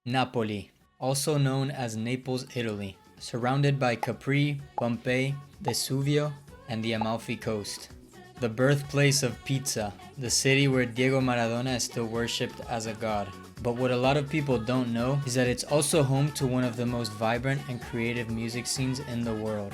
Napoli, also known as Naples, Italy, surrounded by Capri, Pompeii, Vesuvio, and the Amalfi Coast. The birthplace of pizza, the city where Diego Maradona is still worshipped as a god. But what a lot of people don't know is that it's also home to one of the most vibrant and creative music scenes in the world.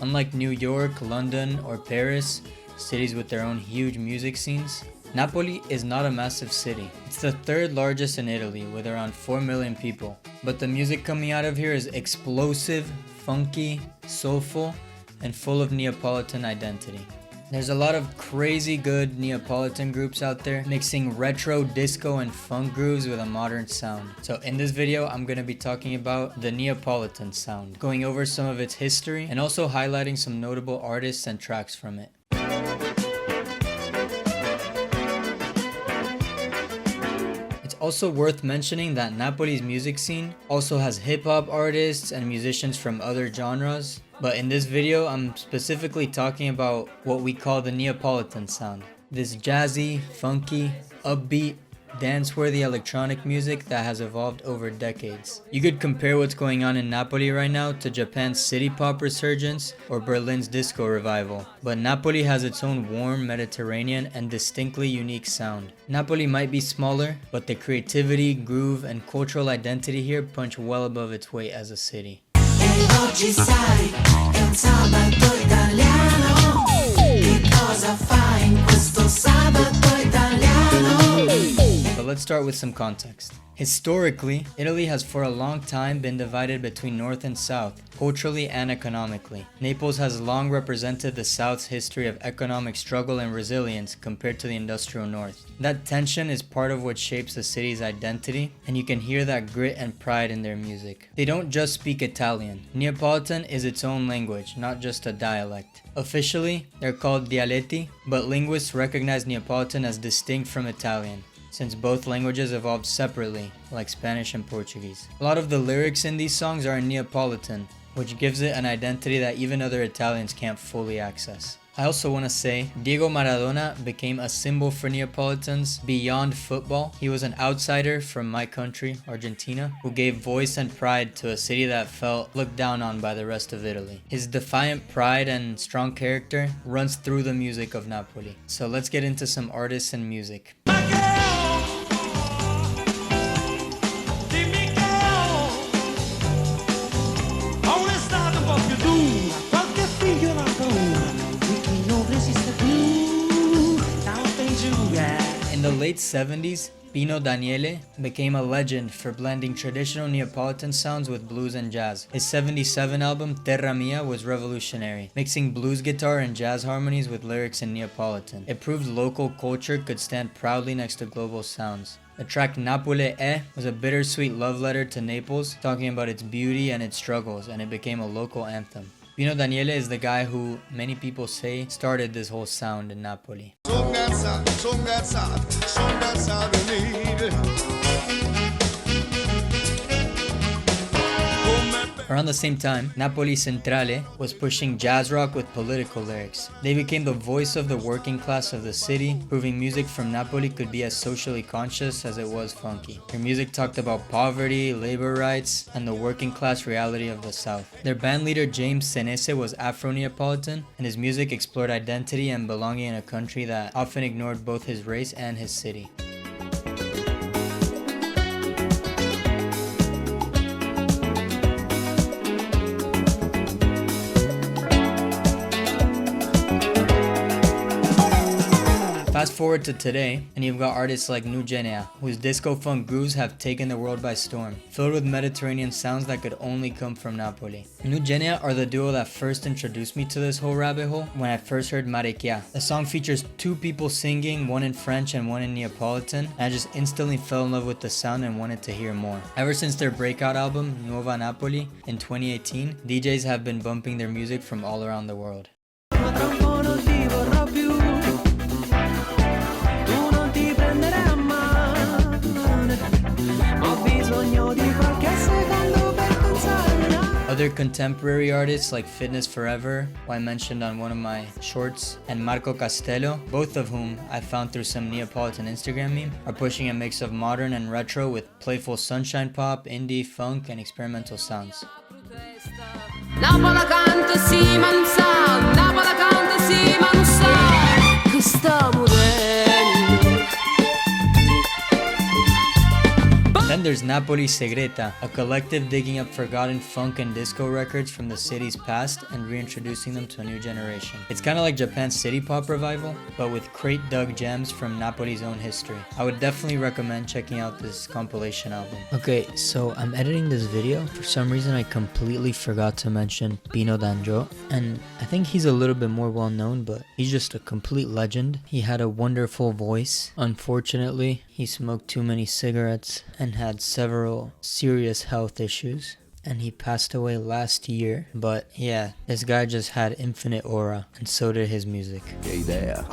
Unlike New York, London, or Paris, cities with their own huge music scenes, Napoli is not a massive city. It's the third largest in Italy with around 4 million people. But the music coming out of here is explosive, funky, soulful, and full of Neapolitan identity. There's a lot of crazy good Neapolitan groups out there mixing retro disco and funk grooves with a modern sound. So in this video, I'm going to be talking about the Neapolitan sound, going over some of its history and also highlighting some notable artists and tracks from it. It's also worth mentioning that Napoli's music scene also has hip-hop artists and musicians from other genres. But in this video, I'm specifically talking about what we call the Neapolitan sound. This jazzy, funky, upbeat, dance-worthy electronic music that has evolved over decades. You could compare what's going on in Napoli right now to Japan's city pop resurgence or Berlin's disco revival. But Napoli has its own warm, Mediterranean, and distinctly unique sound. Napoli might be smaller, but the creativity, groove, and cultural identity here punch well above its weight as a city. Oggi sai, è un sabato italiano. Che cosa fai in questo sabato italiano? But let's start with some context. Historically, Italy has for a long time been divided between North and South, culturally and economically. Naples has long represented the South's history of economic struggle and resilience compared to the industrial North. That tension is part of what shapes the city's identity, and you can hear that grit and pride in their music. They don't just speak Italian. Neapolitan is its own language, not just a dialect. Officially, they're called dialetti, but linguists recognize Neapolitan as distinct from Italian, since both languages evolved separately, like Spanish and Portuguese. A lot of the lyrics in these songs are in Neapolitan, which gives it an identity that even other Italians can't fully access. I also want to say, Diego Maradona became a symbol for Neapolitans beyond football. He was an outsider from my country, Argentina, who gave voice and pride to a city that felt looked down on by the rest of Italy. His defiant pride and strong character runs through the music of Napoli. So let's get into some artists and music. In the late 70s, Pino Daniele became a legend for blending traditional Neapolitan sounds with blues and jazz. His 77 album, Terra Mia, was revolutionary, mixing blues guitar and jazz harmonies with lyrics in Neapolitan. It proved local culture could stand proudly next to global sounds. The track Napoli was a bittersweet love letter to Naples, talking about its beauty and its struggles, and it became a local anthem. Pino Daniele is the guy who many people say started this whole sound in Napoli. Around the same time, Napoli Centrale was pushing jazz rock with political lyrics. They became the voice of the working class of the city, proving music from Napoli could be as socially conscious as it was funky. Their music talked about poverty, labor rights, and the working class reality of the South. Their band leader James Senese was Afro-Neapolitan, and his music explored identity and belonging in a country that often ignored both his race and his city. Fast forward to today, and you've got artists like Nu Genea, whose disco funk grooves have taken the world by storm, filled with Mediterranean sounds that could only come from Napoli. Nu Genea are the duo that first introduced me to this whole rabbit hole when I first heard Marecchia. The song features two people singing, one in French and one in Neapolitan, and I just instantly fell in love with the sound and wanted to hear more. Ever since their breakout album, Nuova Napoli, in 2018, DJs have been bumping their music from all around the world. Other contemporary artists like Fitness Forever, who I mentioned on one of my shorts, and Marco Castello, both of whom I found through some Neapolitan Instagram meme, are pushing a mix of modern and retro with playful sunshine pop, indie, funk, and experimental sounds. Napoli canta sì ma non sa, Napoli canta sì ma non sa che sta morendo. Then there's Napoli Segreta, a collective digging up forgotten funk and disco records from the city's past and reintroducing them to a new generation. It's kind of like Japan's city pop revival, but with crate dug gems from Napoli's own history. I would definitely recommend checking out this compilation album. Okay, so I'm editing this video. For some reason I completely forgot to mention Pino Daniele, and I think he's a little bit more well known, but he's just a complete legend. He had a wonderful voice. Unfortunately, he smoked too many cigarettes and had several serious health issues, and he passed away last year. But yeah, this guy just had infinite aura, and so did his music. Che idea.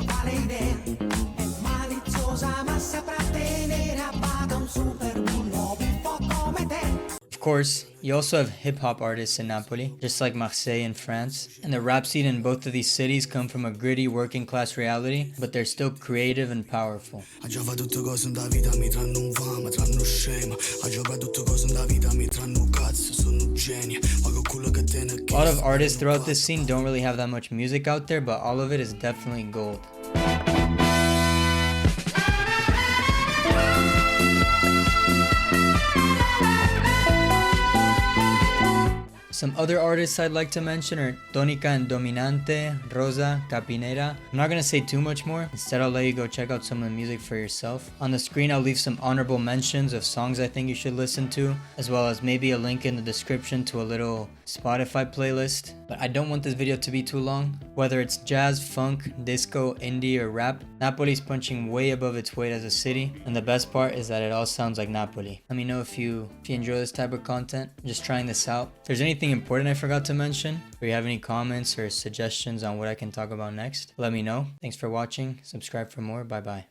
Of course, you also have hip-hop artists in Napoli, just like Marseille in France, and the rap scene in both of these cities come from a gritty working-class reality, but they're still creative and powerful. A lot of artists throughout this scene don't really have that much music out there, but all of it is definitely gold. Some other artists I'd like to mention are Tonica and Dominante, Rosa, Capinera. I'm not gonna say too much more. Instead, I'll let you go check out some of the music for yourself. On the screen, I'll leave some honorable mentions of songs I think you should listen to, as well as maybe a link in the description to a little Spotify playlist. But I don't want this video to be too long. Whether it's jazz, funk, disco, indie, or rap, Napoli's punching way above its weight as a city, and the best part is that it all sounds like Napoli. Let me know if you enjoy this type of content. I'm just trying this out. If there's anything important I forgot to mention, or you have any comments or suggestions on what I can talk about next, let me know. Thanks for watching. Subscribe for more. Bye bye.